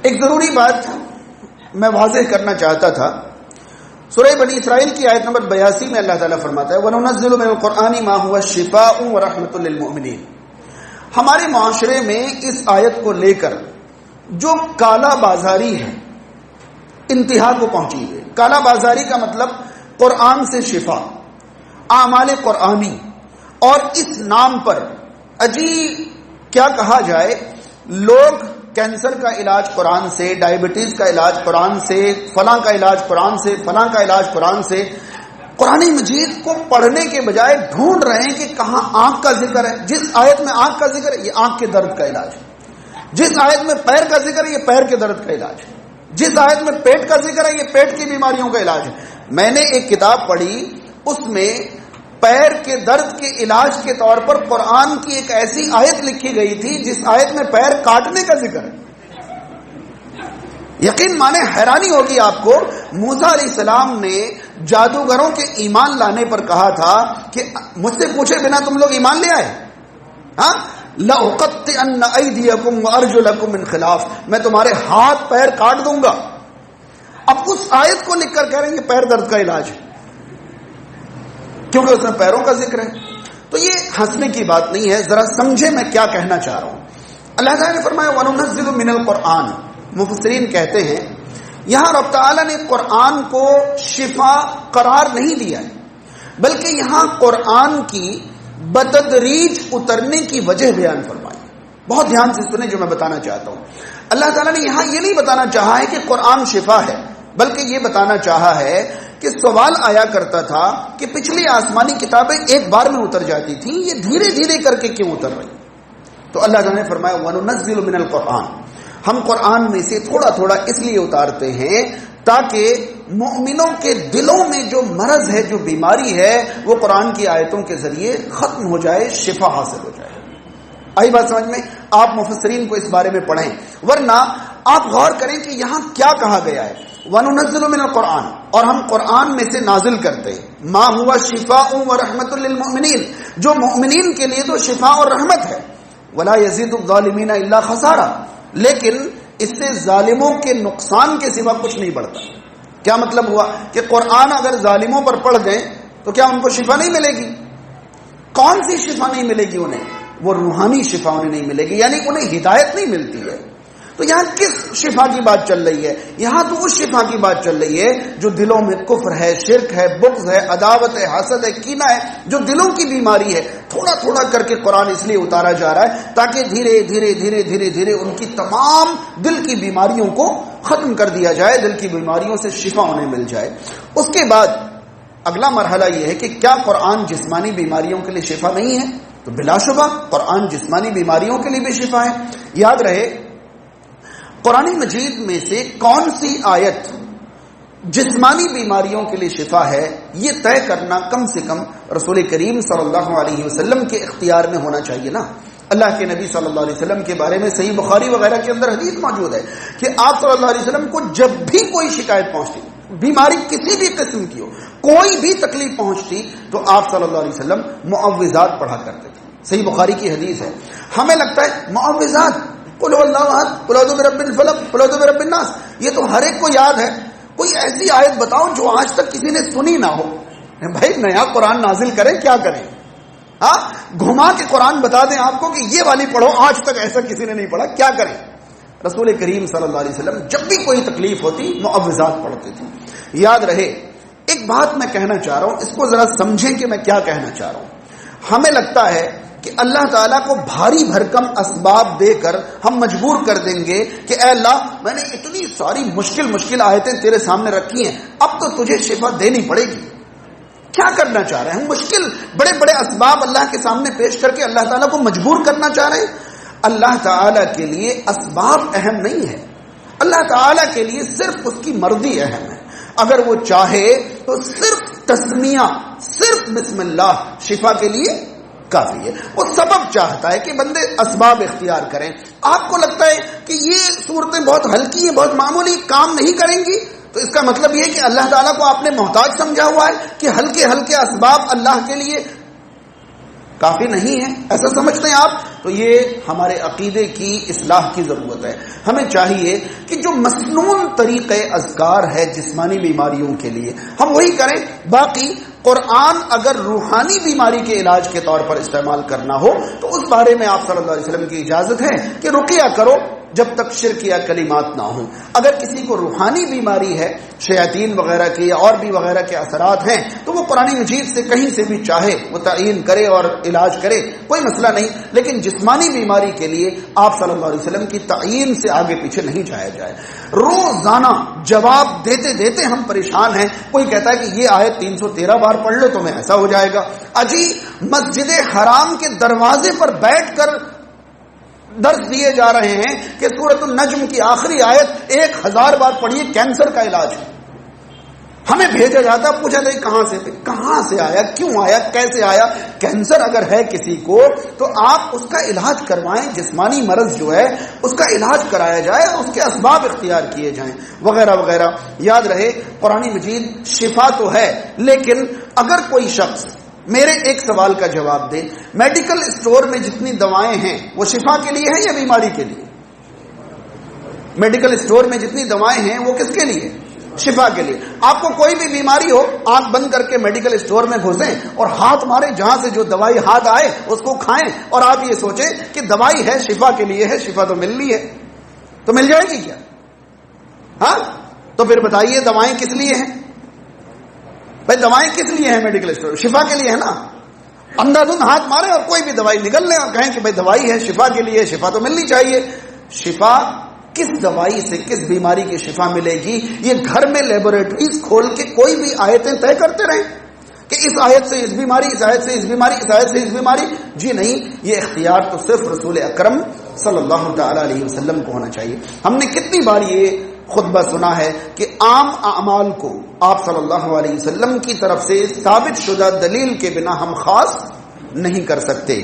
ایک ضروری بات میں واضح کرنا چاہتا تھا. سورہ بنی اسرائیل کی آیت نمبر 82 میں اللہ تعالیٰ فرماتا ہے وَنُنَزِّلُ مِنَ الْقُرْآنِ مَا هُوَ شِفَاءٌ وَرَحْمَةٌ لِّلْمُؤْمِنِينَ. ہمارے معاشرے میں اس آیت کو لے کر جو کالا بازاری ہے انتہا کو پہنچی ہے. کالا بازاری کا مطلب قرآن سے شفا، اعمال قرآنی، اور اس نام پر کیا کہا جائے، لوگ کینسر کا علاج قرآن سے، ڈائبٹیز کا علاج قرآن سے، فلاں کا علاج قرآن سے، فلاں کا علاج قرآن سے، قرآن مجید کو پڑھنے کے بجائے ڈھونڈ رہے ہیں کہ کہاں آنکھ کا ذکر ہے. جس آیت میں آنکھ کا ذکر ہے یہ آنکھ کے درد کا علاج ہے، جس آیت میں پیر کا ذکر ہے یہ پیر کے درد کا علاج ہے، جس آیت میں پیٹ کا ذکر ہے یہ پیٹ کی بیماریوں کا علاج ہے. میں نے ایک کتاب پڑھی، اس میں پیر کے درد کے علاج کے طور پر قرآن کی ایک ایسی آیت لکھی گئی تھی جس آیت میں پیر کاٹنے کا ذکر ہے. یقین مانے حیرانی ہوگی آپ کو. موسیٰ علیہ السلام نے جادوگروں کے ایمان لانے پر کہا تھا کہ مجھ سے پوچھے بنا تم لوگ ایمان لے آئے؟ لَأُقَطِّعَنَّ أَيْدِيَكُمْ وَأَرْجُلَكُمْ مِنْ خِلَافٍ، میں تمہارے ہاتھ پیر کاٹ دوں گا. اب اس آیت کو لکھ کر کہہ رہے ہیں کہ پیر درد کا علاج ہے کیونکہ اس میں پیروں کا ذکر ہے. تو یہ ہنسنے کی بات نہیں ہے، ذرا سمجھے میں کیا کہنا چاہ رہا ہوں. اللہ تعالیٰ نے فرمایا وَنُنَزِّلُ مِنَ الْقُرْآنِ. مفسرین کہتے ہیں یہاں رب تعالیٰ نے قرآن کو شفا قرار نہیں دیا ہے، بلکہ یہاں قرآن کی بتدریج اترنے کی وجہ بیان فرمائی. بہت دھیان سے سنیں جو میں بتانا چاہتا ہوں. اللہ تعالیٰ نے یہاں یہ نہیں بتانا چاہا ہے کہ قرآن شفا ہے، بلکہ یہ بتانا چاہا ہے کہ سوال آیا کرتا تھا کہ پچھلی آسمانی کتابیں ایک بار میں اتر جاتی تھیں، یہ دھیرے دھیرے کر کے کیوں اتر رہی؟ تو اللہ تعالیٰ نے فرمایا وَنُنَزِّلُ مِنَ الْقُرْآنِ، ہم قرآن میں سے تھوڑا تھوڑا اس لیے اتارتے ہیں تاکہ مومنوں کے دلوں میں جو مرض ہے، جو بیماری ہے، وہ قرآن کی آیتوں کے ذریعے ختم ہو جائے، شفا حاصل ہو جائے. آئی بات سمجھ میں؟ آپ مفسرین کو اس بارے میں پڑھیں، ورنہ آپ غور کریں کہ یہاں کیا کہا گیا ہے. وَنُنَزِّلُ مِنَ الْقُرْآنِ، اور ہم قرآن میں سے نازل کرتے ہیں مَا هُوَ شِفَاءٌ وَرَحْمَةٌ لِّلْمُؤْمِنِينَ، جو مومنین کے لیے تو شفا اور رحمت ہے. وَلَا يَزِيدُ الظَّالِمِينَ إِلَّا خَسَارًا، لیکن اس سے ظالموں کے نقصان کے سوا کچھ نہیں بڑھتا. کیا مطلب ہوا کہ قرآن اگر ظالموں پر پڑھ دیں تو کیا ان کو شفا نہیں ملے گی؟ کون سی شفا نہیں ملے گی انہیں؟ وہ روحانی شفا انہیں نہیں ملے گی، یعنی انہیں ہدایت نہیں ملتی ہے. تو یہاں کس شفا کی بات چل رہی ہے؟ یہاں تو اس شفا کی بات چل رہی ہے جو دلوں میں کفر ہے، شرک ہے، بغض ہے، عداوت ہے، حسد ہے، کینہ ہے، جو دلوں کی بیماری ہے. تھوڑا تھوڑا کر کے قرآن اس لیے اتارا جا رہا ہے تاکہ دھیرے دھیرے دھیرے دھیرے دھیرے ان کی تمام دل کی بیماریوں کو ختم کر دیا جائے، دل کی بیماریوں سے شفا انہیں مل جائے. اس کے بعد اگلا مرحلہ یہ ہے کہ کیا قرآن جسمانی بیماریوں کے لیے شفا نہیں ہے؟ تو بلا شبہ قرآن جسمانی بیماریوں کے لیے بھی شفا ہے. یاد رہے قرآن مجید میں سے کون سی آیت جسمانی بیماریوں کے لیے شفا ہے، یہ طے کرنا کم سے کم رسول کریم صلی اللہ علیہ وسلم کے اختیار میں ہونا چاہیے نا. اللہ کے نبی صلی اللہ علیہ وسلم کے بارے میں صحیح بخاری وغیرہ کے اندر حدیث موجود ہے کہ آپ صلی اللہ علیہ وسلم کو جب بھی کوئی شکایت پہنچتی، بیماری کسی بھی قسم کی ہو، کوئی بھی تکلیف پہنچتی، تو آپ صلی اللہ علیہ وسلم معوذات پڑھا کرتے تھے. صحیح بخاری کی حدیث ہے. ہمیں لگتا ہے معوذات، قل هو اللہ احد، قل اعوذ برب الفلق، قل اعوذ برب الناس، یہ تو ہر ایک کو یاد ہے. کوئی ایسی آیت بتاؤ جو آج تک کسی نے سنی نہ ہو. بھائی نیا قرآن نازل کریں، کیا کریں؟ گھما کے قرآن بتا دیں آپ کو کہ یہ والی پڑھو، آج تک ایسا کسی نے نہیں پڑھا، کیا کریں؟ رسول کریم صلی اللہ علیہ وسلم جب بھی کوئی تکلیف ہوتی معوذات پڑھتے تھے. یاد رہے ایک بات میں کہنا چاہ رہا ہوں، اس کو ذرا سمجھیں کہ میں کیا کہنا چاہ رہا ہوں. ہمیں لگتا ہے کہ اللہ تعالیٰ کو بھاری بھرکم اسباب دے کر ہم مجبور کر دیں گے کہ اے اللہ میں نے اتنی ساری مشکل آیتیں تیرے سامنے رکھی ہیں، اب تو تجھے شفا دینی پڑے گی. کیا کرنا چاہ رہے ہیں ہم؟ مشکل بڑے بڑے اسباب اللہ کے سامنے پیش کر کے اللہ تعالیٰ کو مجبور کرنا چاہ رہے ہیں. اللہ تعالیٰ کے لیے اسباب اہم نہیں ہے، اللہ تعالیٰ کے لیے صرف اس کی مرضی اہم ہے. اگر وہ چاہے تو صرف تسمیہ، صرف بسم اللہ شفا کے لیے کافی ہے. وہ سبب چاہتا ہے کہ بندے اسباب اختیار کریں. آپ کو لگتا ہے کہ یہ صورتیں بہت ہلکی ہیں، بہت معمولی، کام نہیں کریں گی، تو اس کا مطلب یہ کہ اللہ تعالیٰ کو آپ نے محتاج سمجھا ہوا ہے کہ ہلکے ہلکے اسباب اللہ کے لیے کافی نہیں ہے، ایسا سمجھتے ہیں آپ؟ تو یہ ہمارے عقیدے کی اصلاح کی ضرورت ہے. ہمیں چاہیے کہ جو مسنون طریقے اذکار ہے جسمانی بیماریوں کے لیے ہم وہی کریں. باقی قرآن اگر روحانی بیماری کے علاج کے طور پر استعمال کرنا ہو تو اس بارے میں آپ صلی اللہ علیہ وسلم کی اجازت ہے کہ رقیہ کرو جب تک شرک یا کلمات نہ ہوں. اگر کسی کو روحانی بیماری ہے، شیاطین وغیرہ کی یا اور بھی وغیرہ کے اثرات ہیں، تو وہ قرآن مجید سے کہیں سے بھی چاہے وہ تعین کرے اور علاج کرے، کوئی مسئلہ نہیں. لیکن جسمانی بیماری کے لیے آپ صلی اللہ علیہ وسلم کی تعین سے آگے پیچھے نہیں جایا جائے. روزانہ جواب دیتے دیتے ہم پریشان ہیں. کوئی کہتا ہے کہ یہ آیت 313 بار پڑھ لو تمہیں ایسا ہو جائے گا. اجی مسجد حرام کے دروازے پر بیٹھ کر درس دیے جا رہے ہیں کہ سورۃ النجم کی آخری آیت 1000 بار پڑھیے، کینسر کا علاج ہے. ہمیں بھیجا جاتا، پوچھا تھا کہاں سے آیا، کیوں آیا، کیسے آیا. کینسر اگر ہے کسی کو تو آپ اس کا علاج کروائیں. جسمانی مرض جو ہے اس کا علاج کرایا جائے، اس کے اسباب اختیار کیے جائیں وغیرہ وغیرہ. یاد رہے قرآن مجید شفا تو ہے، لیکن اگر کوئی شخص میرے ایک سوال کا جواب دے، میڈیکل اسٹور میں جتنی دوائیں ہیں وہ شفا کے لیے ہیں یا بیماری کے لیے؟ میڈیکل اسٹور میں جتنی دوائیں ہیں وہ کس کے لیے؟ شفا کے لیے. آپ کو کوئی بھی بیماری ہو، آنکھ بند کر کے میڈیکل اسٹور میں گھسیں اور ہاتھ ماریں، جہاں سے جو دوائی ہاتھ آئے اس کو کھائیں، اور آپ یہ سوچیں کہ دوائی ہے شفا کے لیے ہے، شفا تو مل رہی ہے، تو مل جائے گی کیا؟ ہاں تو پھر بتائیے دوائیں کس لیے ہیں؟ بھائی دوائیں کس لیے ہیں؟ میڈیکل اسٹور شفا کے لیے ہے نا. اندھا دھند ہاتھ مارے اور کوئی بھی دوائی نکل لیں اور کہیں کہ بھائی دوائی ہے شفا کے لیے، شفا تو ملنی چاہیے. شفا کس دوائی سے کس بیماری کی شفا ملے گی؟ یہ گھر میں لیبورٹریز کھول کے کوئی بھی آیتیں طے کرتے رہیں کہ اس آیت سے اس بیماری، اس آیت سے اس بیماری، اس آیت سے اس بیماری. جی نہیں، یہ اختیار تو صرف رسول اکرم صلی اللہ تعالی علیہ وسلم کو ہونا چاہیے. ہم نے کتنی بار یہ خطبہ سنا ہے کہ عام اعمال کو آپ صلی اللہ علیہ وسلم کی طرف سے ثابت شدہ دلیل کے بنا ہم خاص نہیں کر سکتے.